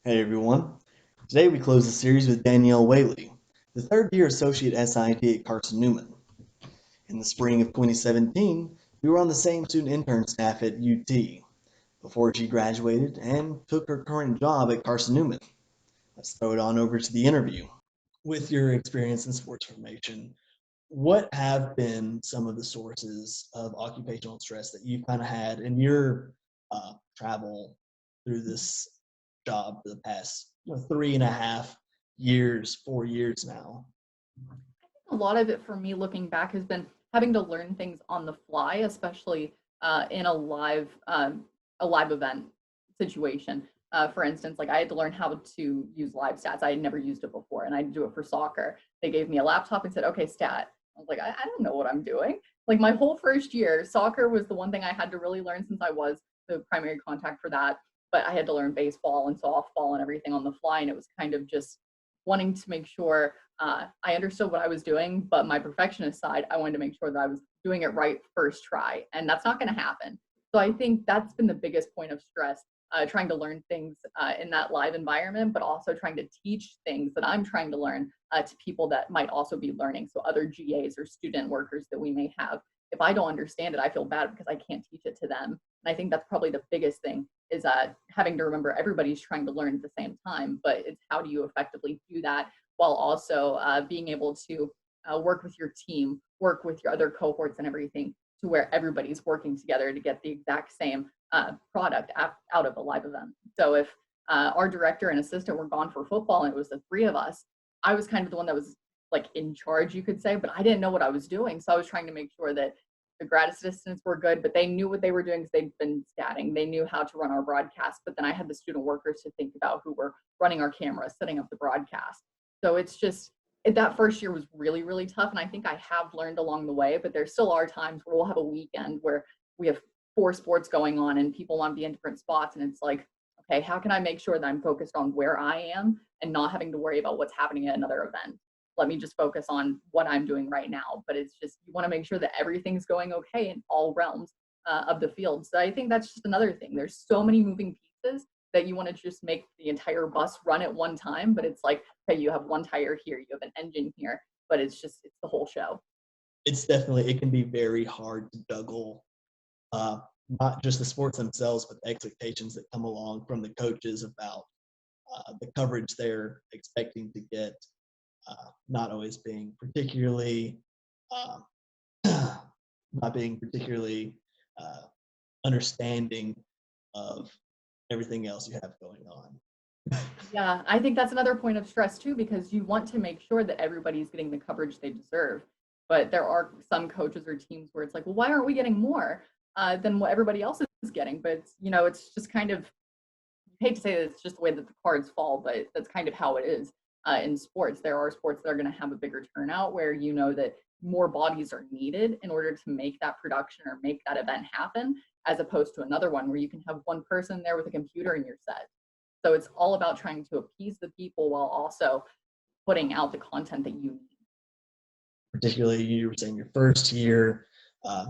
Hey everyone. Today we close the series with Danielle Whaley, the third year associate SIT at Carson Newman. In the spring of 2017, we were on the same student intern staff at UT before she graduated and took her current job at Carson Newman. Let's throw it on over to the interview. With your experience in sports formation, what have been some of the sources of occupational stress that you've kind of had in your travel through this job for the past 3.5 years, 4 years now? A lot of it for me looking back has been having to learn things on the fly, especially in a live event situation. For instance, like I had to learn how to use live stats. I had never used it before, and I had to do it for soccer. They gave me a laptop and said, "Okay, stat." I was like, I don't know what I'm doing. Like my whole first year, soccer was the one thing I had to really learn since I was the primary contact for that. But I had to learn baseball and softball and everything on the fly, and it was kind of just wanting to make sure I understood what I was doing, but my perfectionist side, I wanted to make sure that I was doing it right first try, and that's not going to happen. So I think that's been the biggest point of stress, trying to learn things in that live environment, but also trying to teach things that I'm trying to learn to people that might also be learning. So other GAs or student workers that we may have. If I don't understand it, I feel bad because I can't teach it to them. And I think that's probably the biggest thing is having to remember everybody's trying to learn at the same time, but it's how do you effectively do that while also being able to work with your team, work with your other cohorts and everything to where everybody's working together to get the exact same product out of a live event. So if our director and assistant were gone for football and it was the three of us, I was kind of the one that was like in charge, you could say, but I didn't know what I was doing. So I was trying to make sure that the grad assistants were good, but they knew what they were doing because they'd been statting. They knew how to run our broadcast, but then I had the student workers to think about who were running our cameras, setting up the broadcast. So it's just that first year was really, really tough. And I think I have learned along the way, but there still are times where we'll have a weekend where we have four sports going on and people want to be in different spots. And it's like, okay, how can I make sure that I'm focused on where I am and not having to worry about what's happening at another event? Let me just focus on what I'm doing right now. But it's just, you want to make sure that everything's going okay in all realms of the field. So I think that's just another thing. There's so many moving pieces that you want to just make the entire bus run at one time. But it's like, okay, you have one tire here, you have an engine here, but it's the whole show. It's definitely, it can be very hard to juggle uh, not just the sports themselves, but the expectations that come along from the coaches about the coverage they're expecting to get, not always being particularly, uh, not being particularly uh, understanding of everything else you have going on. Yeah, I think that's another point of stress too, because you want to make sure that everybody's getting the coverage they deserve. But there are some coaches or teams where it's like, well, why aren't we getting more than what everybody else is getting? But it's just kind of, I hate to say that it's just the way that the cards fall, but that's kind of how it is in sports. There are sports that are going to have a bigger turnout where you know that more bodies are needed in order to make that production or make that event happen, as opposed to another one where you can have one person there with a computer and you're set. So it's all about trying to appease the people while also putting out the content that you need. Particularly, you were saying your first year uh,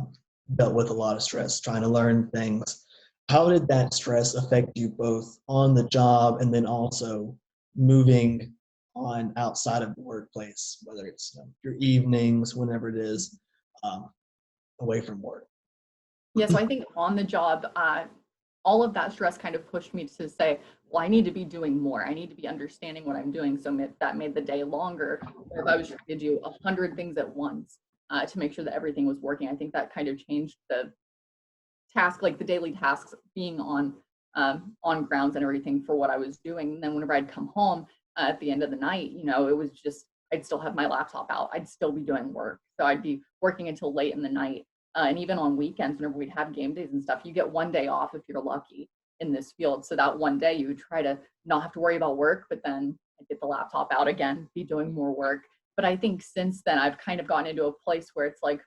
dealt with a lot of stress, trying to learn things. How did that stress affect you both on the job and then also moving on outside of the workplace, whether it's your evenings, whenever it is, um, away from work? Yeah, so I think on the job, all of that stress kind of pushed me to say, well, I need to be doing more. I need to be understanding what I'm doing. So that made the day longer. Or if I was trying to do 100 things at once to make sure that everything was working, I think that kind of changed the task, like the daily tasks being on grounds and everything for what I was doing. And then whenever I'd come home at the end of the night, it was just I'd still have my laptop out. I'd still be doing work. So I'd be working until late in the night. And even on weekends, whenever we'd have game days and stuff, you get one day off if you're lucky in this field. So that one day you would try to not have to worry about work, but then I'd get the laptop out again, be doing more work. But I think since then, I've kind of gotten into a place where it's like,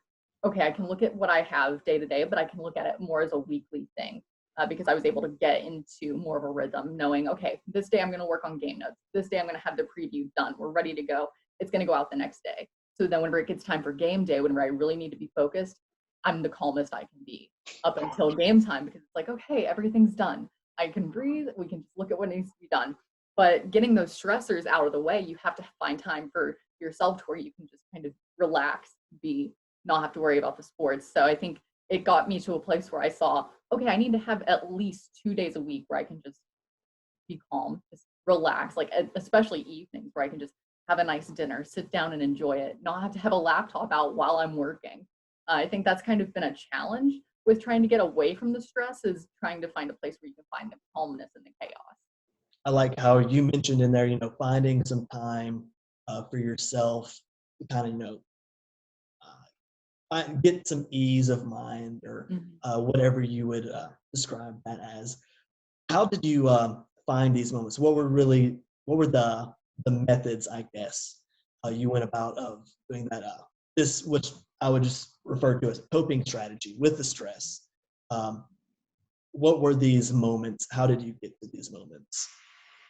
okay, I can look at what I have day to day, but I can look at it more as a weekly thing because I was able to get into more of a rhythm, knowing, okay, this day I'm going to work on game notes. This day I'm going to have the preview done. We're ready to go. It's going to go out the next day. So then whenever it gets time for game day, whenever I really need to be focused, I'm the calmest I can be up until game time because it's like, okay, everything's done. I can breathe. We can just look at what needs to be done. But getting those stressors out of the way, you have to find time for yourself to where you can just kind of relax, be not have to worry about the sports. So I think it got me to a place where I saw, okay, I need to have at least 2 days a week where I can just be calm, just relax, like especially evenings where I can just have a nice dinner, sit down and enjoy it, not have to have a laptop out while I'm working. I think that's kind of been a challenge with trying to get away from the stress is trying to find a place where you can find the calmness in the chaos. I like how you mentioned in there, finding some time for yourself to kind of, get some ease of mind or Mhm. whatever you would describe that as. How did you find these moments? What were the methods, I guess, you went about of doing that? This, which I would just refer to as coping strategy with the stress. Um, what were these moments? How did you get to these moments?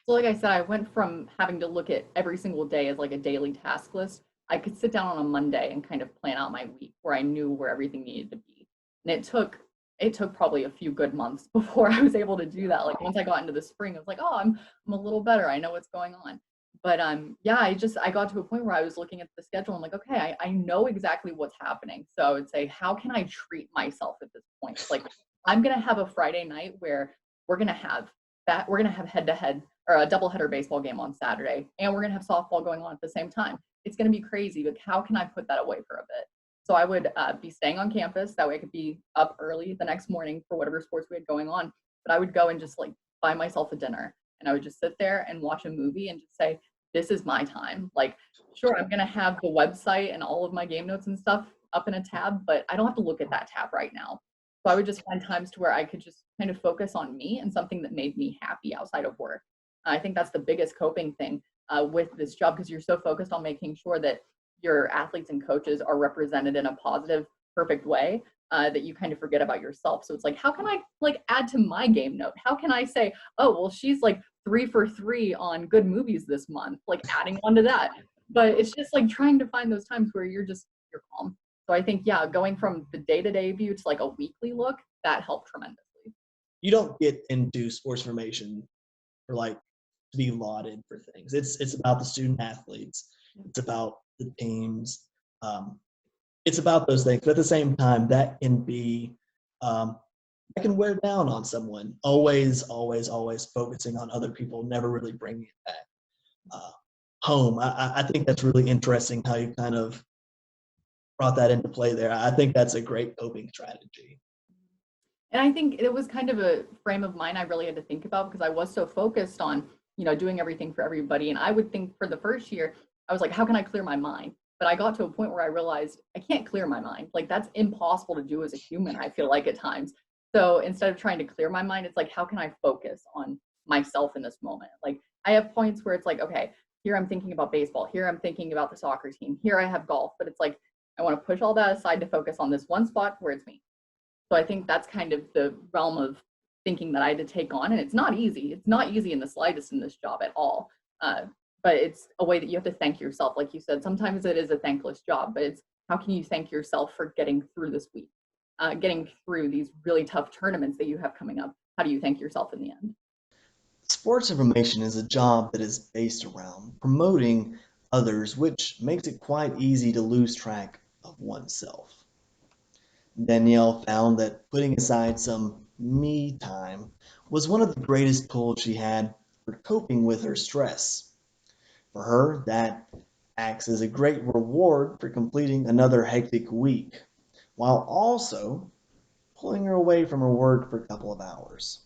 So like I said, I went from having to look at every single day as like a daily task list. I could sit down on a Monday and kind of plan out my week where I knew where everything needed to be. And it took probably a few good months before I was able to do that. Like once I got into the spring, I was like, oh, I'm a little better. I know what's going on. But yeah, I got to a point where I was looking at the schedule. I'm like, okay, I know exactly what's happening. So I would say, how can I treat myself at this point? Like I'm gonna have a Friday night where we're gonna have we're gonna have head to head or a doubleheader baseball game on Saturday, and we're gonna have softball going on at the same time. It's gonna be crazy, but how can I put that away for a bit? So I would be staying on campus. That way I could be up early the next morning for whatever sports we had going on. But I would go and just like buy myself a dinner, and I would just sit there and watch a movie and just say, "This is my time." Like, sure, I'm gonna have the website and all of my game notes and stuff up in a tab, but I don't have to look at that tab right now. So I would just find times to where I could just kind of focus on me and something that made me happy outside of work. I think that's the biggest coping thing with this job because you're so focused on making sure that your athletes and coaches are represented in a positive, perfect way that you kind of forget about yourself. So it's like, how can I like add to my game note? How can I say, oh, well, she's like 3 for 3 on good movies this month, like adding on to that. But it's just like trying to find those times where you're calm. So I think, yeah, going from the day-to-day view to like a weekly look, that helped tremendously. You don't get into sports formation for like to be lauded for things. It's about the student athletes. It's about the teams. Um, it's about those things. But at the same time, that can be that can wear down on someone. Always, always, always focusing on other people, never really bringing it back uh, home. I think that's really interesting how you kind of brought that into play there. I think that's a great coping strategy. And I think it was kind of a frame of mind I really had to think about because I was so focused on, doing everything for everybody. And I would think for the first year, I was like, how can I clear my mind? But I got to a point where I realized I can't clear my mind. Like that's impossible to do as a human, I feel like at times. So instead of trying to clear my mind, it's like, how can I focus on myself in this moment? Like I have points where it's like, okay, here I'm thinking about baseball. Here I'm thinking about the soccer team. Here I have golf. But it's like, I want to push all that aside to focus on this one spot where it's me. So I think that's kind of the realm of thinking that I had to take on. And it's not easy. It's not easy in the slightest in this job at all. Uh, but it's a way that you have to thank yourself. Like you said, sometimes it is a thankless job, but it's how can you thank yourself for getting through this week, getting through these really tough tournaments that you have coming up? How do you thank yourself in the end? Sports information is a job that is based around promoting others, which makes it quite easy to lose track of oneself. Danielle found that putting aside some me time was one of the greatest tools she had for coping with her stress. For her, that acts as a great reward for completing another hectic week, while also pulling her away from her work for a couple of hours.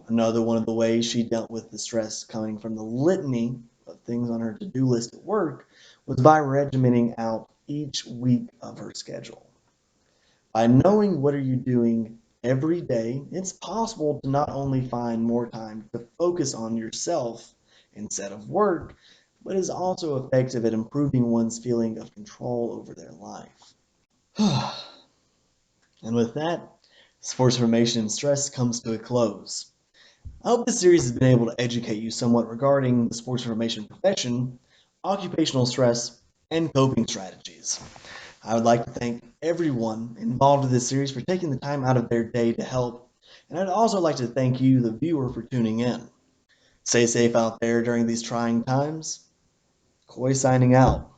Another one of the ways she dealt with the stress coming from the litany of things on her to-do list at work was by regimenting out each week of her schedule. By knowing what are you doing every day, it's possible to not only find more time to focus on yourself instead of work, but is also effective at improving one's feeling of control over their life. And with that, sports formation and stress comes to a close. I hope this series has been able to educate you somewhat regarding the sports information profession, occupational stress, and coping strategies. I would like to thank everyone involved in this series for taking the time out of their day to help, and I'd also like to thank you, the viewer, for tuning in. Stay safe out there during these trying times. Coy signing out.